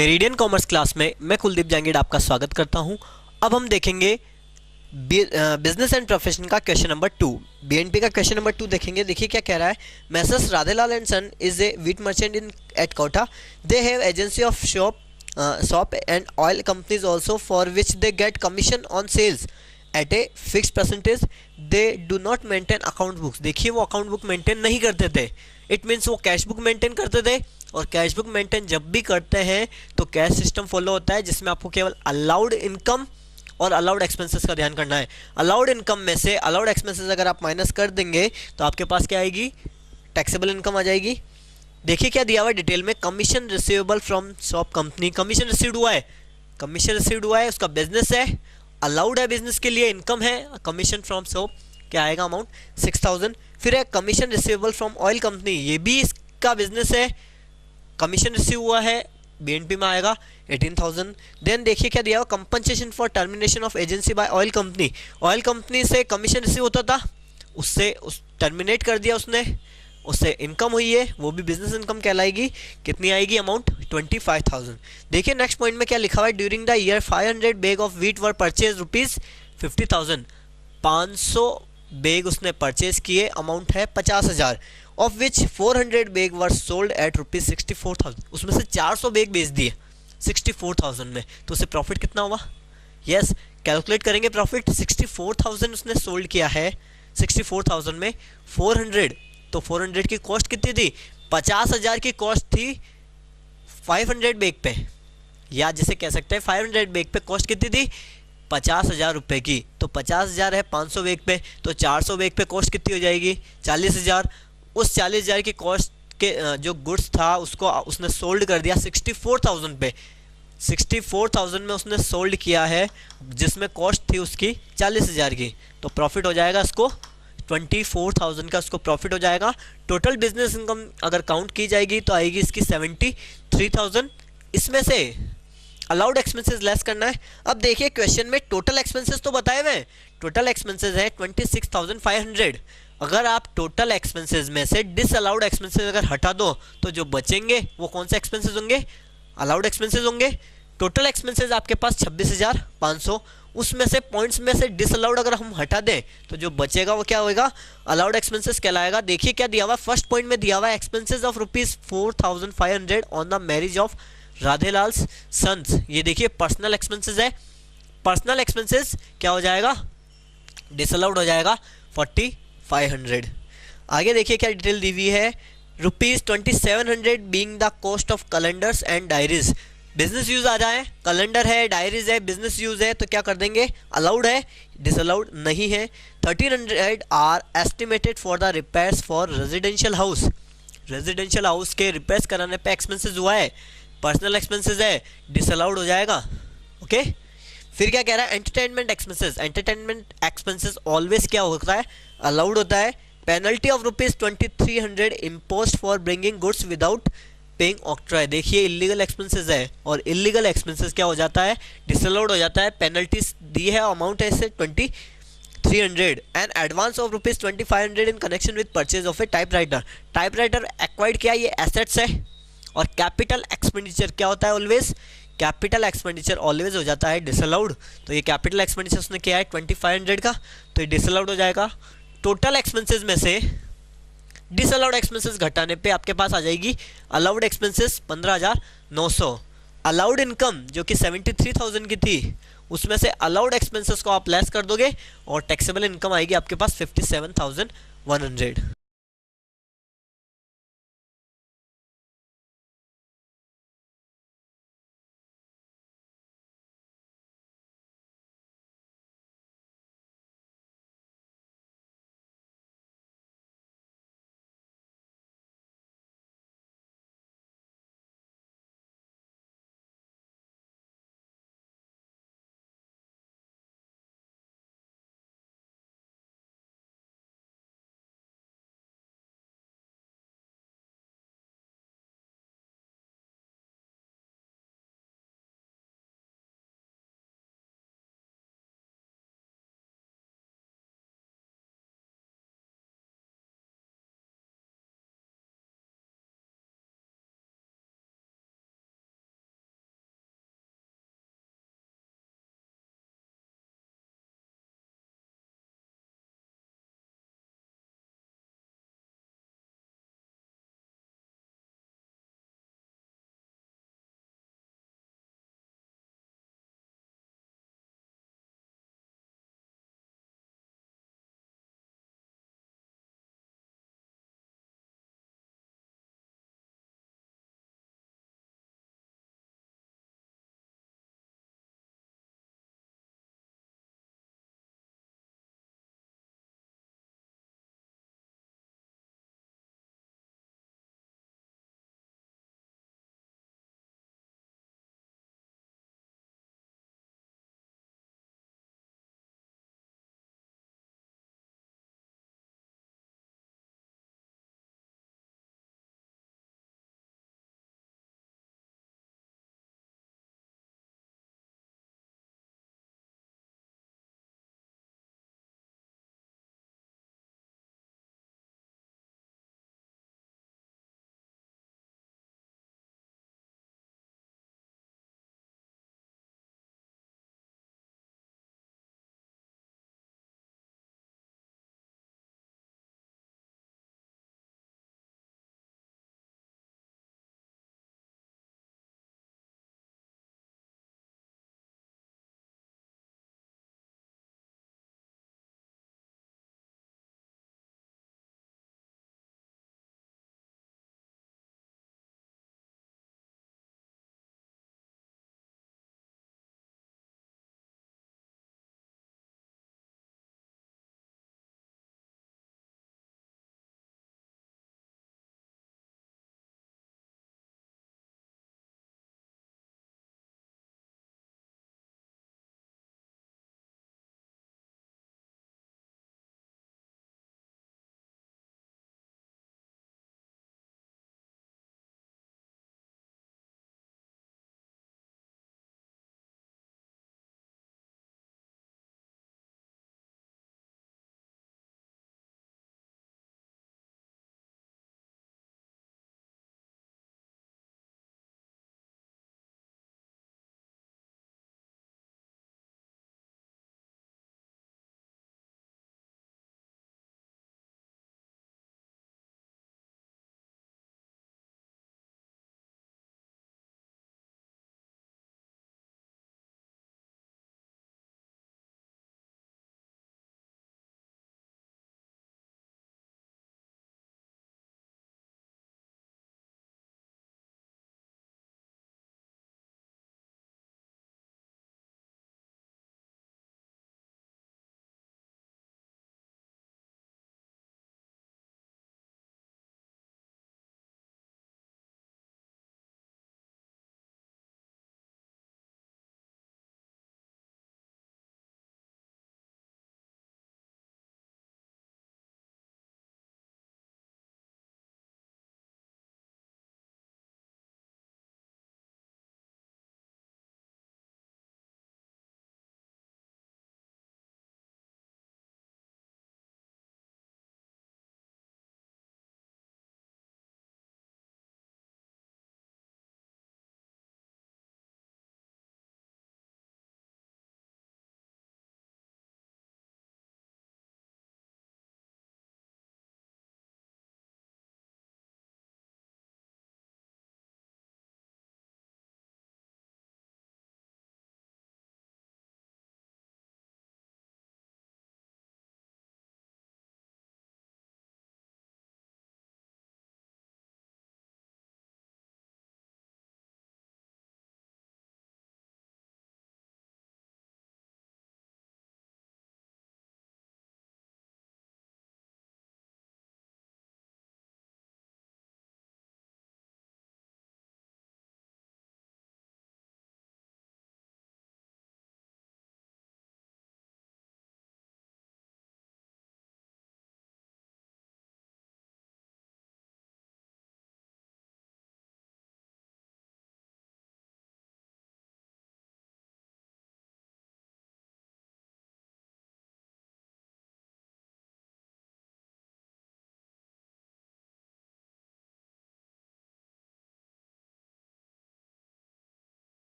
Meridian commerce class में मैं कुलदीप जांगीड़ आपका स्वागत करता हूं। अब हम देखेंगे बिजनेस एंड प्रोफेशन का क्वेश्चन नंबर 2। बीएनपी का क्वेश्चन नंबर 2 देखेंगे। देखिए क्या कह रहा है। Messrs Radhelal and son is a wheat merchant in at Kota. They have agency of shop and oil companies also for which they get commission on sales at a fix percentage. They do not maintain account books. देखिए वो account book maintain नहीं करते थे। It means वो cash book maintain करते थे, और cash book maintain जब भी करते हैं तो कैश सिस्टम फॉलो होता है, जिसमें आपको केवल अलाउड इनकम और अलाउड एक्सपेंसेस का ध्यान करना है। अलाउड इनकम में से अलाउड एक्सपेंसेस अगर आप माइनस कर देंगे तो आपके पास क्या आएगी, टैक्सेबल इनकम आ जाएगी। देखिए क्या दिया हुआ है डिटेल में। Commission receivable from shop company. Commission received हुआ है, कमीशन रिसीव्ड हुआ है, उसका बिजनेस है, अलाउड है बिजनेस के लिए, इनकम है। कमीशन फ्रॉम शॉप क्या आएगा अमाउंट 6000। फिर है commission receivable from oil company, ये भी इसका बिजनेस है, कमीशन रिसीव हुआ है, बीएनपी में आएगा 18000। देन देखिए क्या दिया हुआ, compensation for termination of agency bye oil company. Oil company से कमीशन रिसीव होता था, उससे टर्मिनेट कर दिया उसने, उससे इनकम हुई है, वो भी बिजनेस इनकम कहलाएगी। कितनी आएगी अमाउंट 25000। देखिए नेक्स्ट पॉइंट में क्या लिखा हुआ है। During the year 500 bag of wheat were purchase rupees 50000। 500 bag उसने परचेज किए, अमाउंट है 50000। Of which 400 bag were sold at rupees 64000। उसमें से 400 बैग बेच दिए 64000 में, तो उसे प्रॉफिट कितना हुआ। यस, कैलकुलेट करेंगे प्रॉफिट। 64000 उसने सोल्ड किया है, 64000 में 400, तो 400 की कॉस्ट कितनी थी, 50000 की कॉस्ट थी 500 बैग पे, या जिसे कह सकते हैं 500 बैग पे कॉस्ट कितनी थी 50,000 रुपये की। तो 50,000 है 500 बैग पे, तो 400 बैग पे कॉस्ट कितनी हो जाएगी 40,000। उस 40,000 की कॉस्ट के जो गुड्स था उसको उसने सोल्ड कर दिया 64,000 पे। 64,000 में उसने सोल्ड किया है, जिसमें कॉस्ट थी उसकी 40,000 की, तो प्रॉफिट हो जाएगा इसको 24,000 का उसको प्रॉफिट हो जाएगा। टोटल बिजनेस इनकम अगर काउंट की जाएगी तो आएगी इसकी 73,000। इसमें से अलाउड एक्सपेंसेस लेस करना है। अब देखिए क्वेश्चन में टोटल एक्सपेंसेस तो बताए हुए हैं, टोटल एक्सपेंसेस है 26,500। अगर आप टोटल एक्सपेंसेस में से डिसअलाउड एक्सपेंसेस अगर हटा दो तो जो बचेंगे वो कौन से एक्सपेंसेस होंगे, अलाउड एक्सपेंसेस होंगे। टोटल एक्सपेंसेस आपके पास 26,500, उसमें से पॉइंट्स में से डिसअलाउड अगर हम हटा दें तो जो बचेगा वो क्या होगा, अलाउड एक्सपेंसेस कहलाएगा। देखिए क्या दिया हुआ, फर्स्ट पॉइंट में दिया हुआ है expenses of rupees 4500 on the marriage of Radhelal sons. ये देखिए पर्सनल एक्सपेंसेस है, पर्सनल एक्सपेंसेस क्या हो जाएगा, डिसअलाउड हो जाएगा 4500। आगे देखिए क्या डिटेल दी हुई है। Rupees 2700 being the cost of calendars and diaries. Business use आ जाए, कैलेंडर है, डायरीज है, बिजनेस यूज है, तो क्या कर देंगे, अलाउड है, डिसअलाउड नहीं है। 1300 are estimated for the repairs for residential house. Residential house के रिपेयर्स कराने पे एक्सपेंसेस हुआ है, पर्सनल एक्सपेंसेस है, डिसअलाउड हो जाएगा। ओके, फिर क्या कह रहा है, entertainment expenses. Entertainment expenses always क्या होता है, अलाउड होता है। Penalty of rupees 2300 imposed for bringing goods without paying octroi. देखिए इलीगल एक्सपेंसेस है, और इलीगल एक्सपेंसेस क्या हो जाता है, डिसअलाउड हो जाता है। पेनल्टी दी है, अमाउंट है इससे 2300। And advance of rupees 2500 in connection with purchase of A typewriter. Typewriter acquired किया, ये एसेट्स है। और कैपिटल एक्सपेंडिचर क्या होता है, ऑलवेज कैपिटल एक्सपेंडिचर ऑलवेज हो जाता है डिसअलाउड। तो ये कैपिटल एक्सपेंडिचर उसने किया है 2500 का, तो ये डिसअलाउड हो जाएगा। टोटल एक्सपेंसेस में से डिसअलाउड एक्सपेंसेस घटाने पे आपके पास आ जाएगी अलाउड एक्सपेंसेस 15,900। अलाउड इनकम जो कि 73,000 की थी, उसमें से अलाउड एक्सपेंसेस को आप लेस कर दोगे और टैक्सेबल इनकम आएगी आपके पास 57,100।